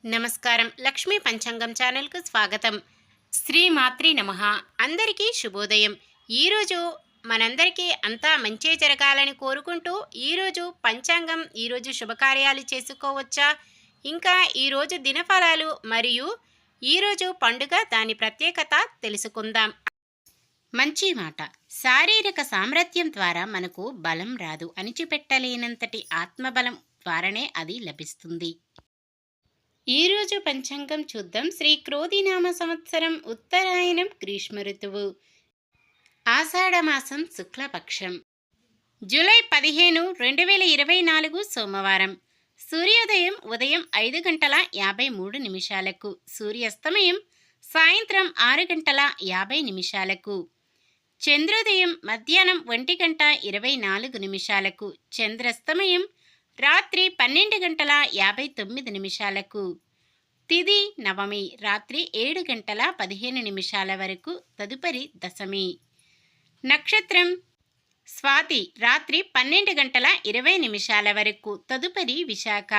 నమస్కారం. లక్ష్మీ పంచాంగం ఛానల్‌కు స్వాగతం. శ్రీమాత్రే నమః. అందరికీ శుభోదయం. ఈరోజు మనందరికీ అంతా మంచే జరగాలని కోరుకుంటూ ఈరోజు పంచాంగం, ఈరోజు శుభకార్యాలు చేసుకోవచ్చా, ఇంకా ఈరోజు దినఫలాలు మరియు ఈరోజు పండుగ దాని ప్రత్యేకత తెలుసుకుందాం. మంచి మాట. శారీరక సామర్థ్యం ద్వారా మనకు బలం రాదు, అణిచిపెట్టలేనంతటి ఆత్మబలం ద్వారానే అది లభిస్తుంది. ఈరోజు పంచాంగం చూద్దాం. శ్రీ క్రోధినామ సంవత్సరం, ఉత్తరాయణం, గ్రీష్మ ఋతువు, ఆషాఢమాసం, శుక్లపక్షం, జూలై 15, 2024 సోమవారం. సూర్యోదయం ఉదయం 5:53, సూర్యాస్తమయం సాయంత్రం 6:50. చంద్రోదయం మధ్యాహ్నం 1:24, చంద్రాస్తమయం రాత్రి 12:59. తిథి నవమి రాత్రి 7:15 వరకు, తదుపరి దశమి. నక్షత్రం స్వాతి రాత్రి 12:20 వరకు, తదుపరి విశాఖ.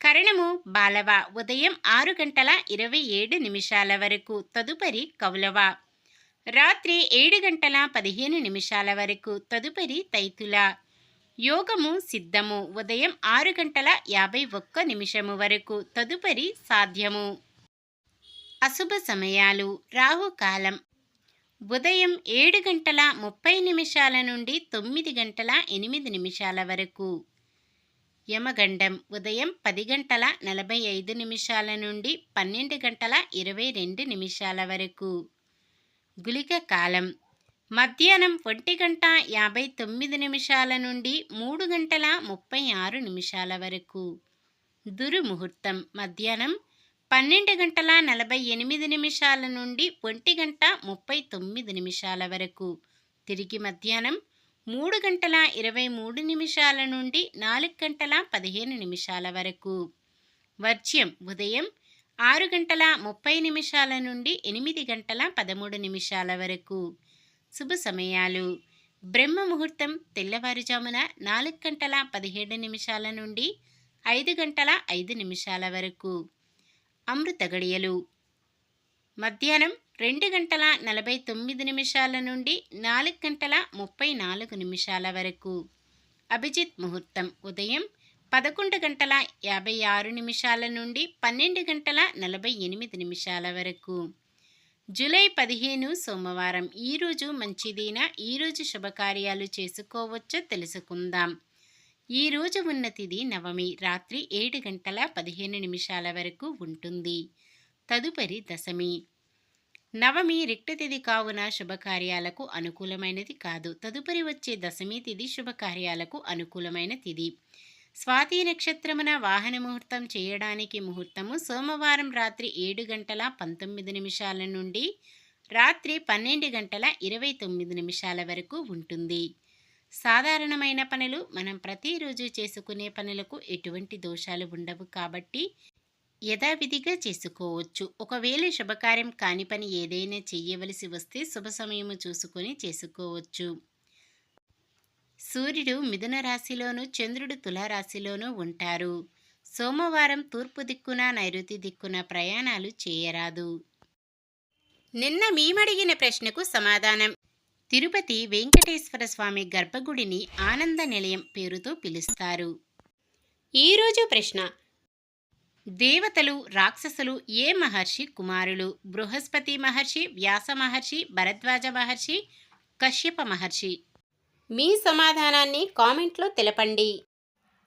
కరణము బాలవ ఉదయం 6:27 వరకు, తదుపరి కౌలవ. రాత్రి 7:15 వరకు, తదుపరి తైతుల. యోగము సిద్ధము ఉదయం 6:51 వరకు, తదుపరి సాధ్యము. అశుభ సమయాలు. రాహుకాలం ఉదయం 7:30 నుండి 9:08 వరకు. యమగండం ఉదయం 10:45 నుండి 12:22 వరకు. గుళిక కాలం మధ్యాహ్నం 1:59 నుండి 3:36 వరకు. దుర్ముహూర్తం మధ్యాహ్నం 12:48 నుండి 1:39 వరకు. తిరిగి మధ్యాహ్నం 3:23 నుండి 4:15 వరకు. వర్జ్యం ఉదయం 6:30 నుండి 8:13 వరకు. శుభ సమయాలు. బ్రహ్మ ముహూర్తం తెల్లవారుజామున 4:17 నుండి 5:05 వరకు. అమృత గడియలు మధ్యాహ్నం 2:49 నుండి 4:34 వరకు. అభిజిత్ ముహూర్తం ఉదయం 11:56 నుండి 12:48 వరకు. జూలై 15 సోమవారం. ఈరోజు మంచిదేనా? ఈరోజు శుభకార్యాలు చేసుకోవచ్చో తెలుసుకుందాం. ఈరోజు ఉన్న తిథి నవమి రాత్రి 7:15 వరకు ఉంటుంది, తదుపరి దశమి. నవమి రిక్త తిథి కావున శుభకార్యాలకు అనుకూలమైనది కాదు. తదుపరి వచ్చే దశమి తిథి శుభకార్యాలకు అనుకూలమైన తిథి. స్వాతి నక్షత్రమున వాహన ముహూర్తం చేయడానికి ముహూర్తము సోమవారం రాత్రి 7:19 నుండి రాత్రి 12:29 వరకు ఉంటుంది. సాధారణమైన పనులు. మనం ప్రతిరోజు చేసుకునే పనులకు ఎటువంటి దోషాలు ఉండవు కాబట్టి యథావిధిగా చేసుకోవచ్చు. ఒకవేళ శుభకార్యం కాని పని ఏదైనా చెయ్యవలసి వస్తే శుభ సమయము చూసుకొని చేసుకోవచ్చు. సూర్యుడు మిథున రాశిలోను, చంద్రుడు తులారాశిలోనూ ఉంటారు. సోమవారం తూర్పు దిక్కున, నైరుతి దిక్కున ప్రయాణాలు చేయరాదు. నిన్న మేమడిగిన ప్రశ్నకు సమాధానం. తిరుపతి వెంకటేశ్వర స్వామి గర్భగుడిని ఆనంద నిలయం పేరుతో పిలుస్తారు. ఈరోజు ప్రశ్న. దేవతలు, రాక్షసులు ఏ మహర్షి కుమారులు? బృహస్పతి మహర్షి, వ్యాస మహర్షి, భరద్వాజ మహర్షి, కశ్యప మహర్షి? మీ సమాధానాన్ని కామెంట్లో తెలపండి.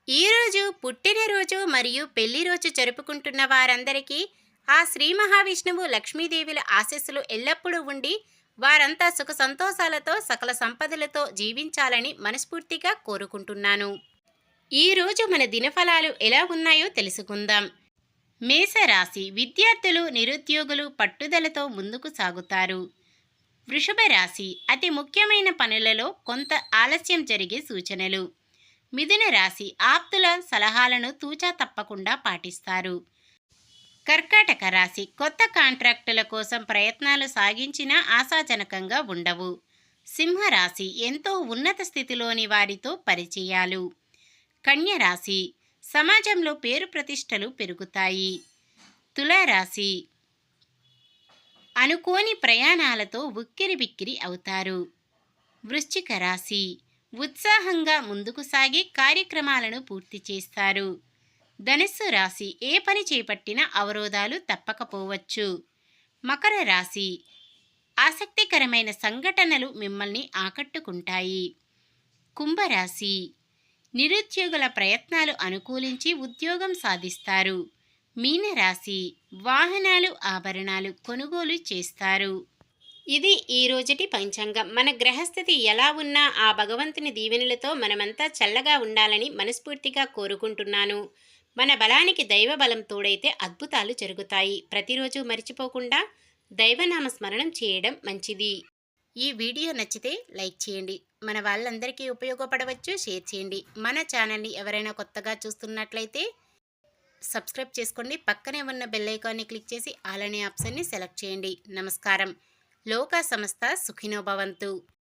ఈరోజు పుట్టినరోజు మరియు పెళ్లి రోజు జరుపుకుంటున్న వారందరికీ ఆ శ్రీ మహావిష్ణువు, లక్ష్మీదేవుల ఆశీస్సులు ఎల్లప్పుడూ ఉండి వారంతా సుఖ సంతోషాలతో, సకల సంపదలతో జీవించాలని మనస్ఫూర్తిగా కోరుకుంటున్నాను. ఈరోజు మన దినఫలాలు ఎలా ఉన్నాయో తెలుసుకుందాం. మేషరాశి. విద్యార్థులు, నిరుద్యోగులు పట్టుదలతో ముందుకు సాగుతారు. వృషభ రాశి. అతి ముఖ్యమైన పనులలో కొంత ఆలస్యం జరిగే సూచనలు. మిథున రాశి. ఆప్తుల సలహాలను తూచా తప్పకుండా పాటిస్తారు. కర్కాటక రాశి. కొత్త కాంట్రాక్టుల కోసం ప్రయత్నాలు సాగించినా ఆశాజనకంగా ఉండవు. సింహరాశి. ఎంతో ఉన్నత స్థితిలోని వారితో పరిచయాలు. కన్య రాశి. సమాజంలో పేరు ప్రతిష్టలు పెరుగుతాయి. తులారాశి అనుకోని ప్రయాణాలతో ఉక్కిరిబిక్కిరి అవుతారు. వృశ్చిక రాశి ఉత్సాహంగా ముందుకు సాగి కార్యక్రమాలను పూర్తి చేస్తారు. ధనుస్సు రాశి ఏ పని చేపట్టినా అవరోధాలు తప్పకపోవచ్చు. మకర రాశి ఆసక్తికరమైన సంఘటనలు మిమ్మల్ని ఆకట్టుకుంటాయి. కుంభరాశి నిరుద్యోగుల ప్రయత్నాలు అనుకూలించి ఉద్యోగం సాధిస్తారు. మీనరాశి వాహనాలు ఆభరణాలు కొనుగోలు చేస్తారు. ఇది ఈ రోజుటి పంచాంగం. మన గ్రహస్థితి ఎలా ఉన్నా ఆ భగవంతుని దీవెనలతో మనమంతా చల్లగా ఉండాలని మనస్ఫూర్తిగా కోరుకుంటున్నాను. మన బలానికి దైవ బలం తోడైతే అద్భుతాలు జరుగుతాయి. ప్రతిరోజు మర్చిపోకుండా దైవనామ స్మరణం చేయడం మంచిది. ఈ వీడియో నచ్చితే లైక్ చేయండి. మన వాళ్ళందరికీ ఉపయోగపడవచ్చు, షేర్ చేయండి. మన ఛానల్ని ఎవరైనా కొత్తగా చూస్తున్నట్లయితే సబ్స్క్రైబ్ చేసుకోండి. పక్కనే ఉన్న బెల్ ఐకాన్ని క్లిక్ చేసి ఆల్ అనే ఆప్షన్ని సెలెక్ట్ చేయండి. నమస్కారం. లోకా సమస్త సుఖినో భవంతు.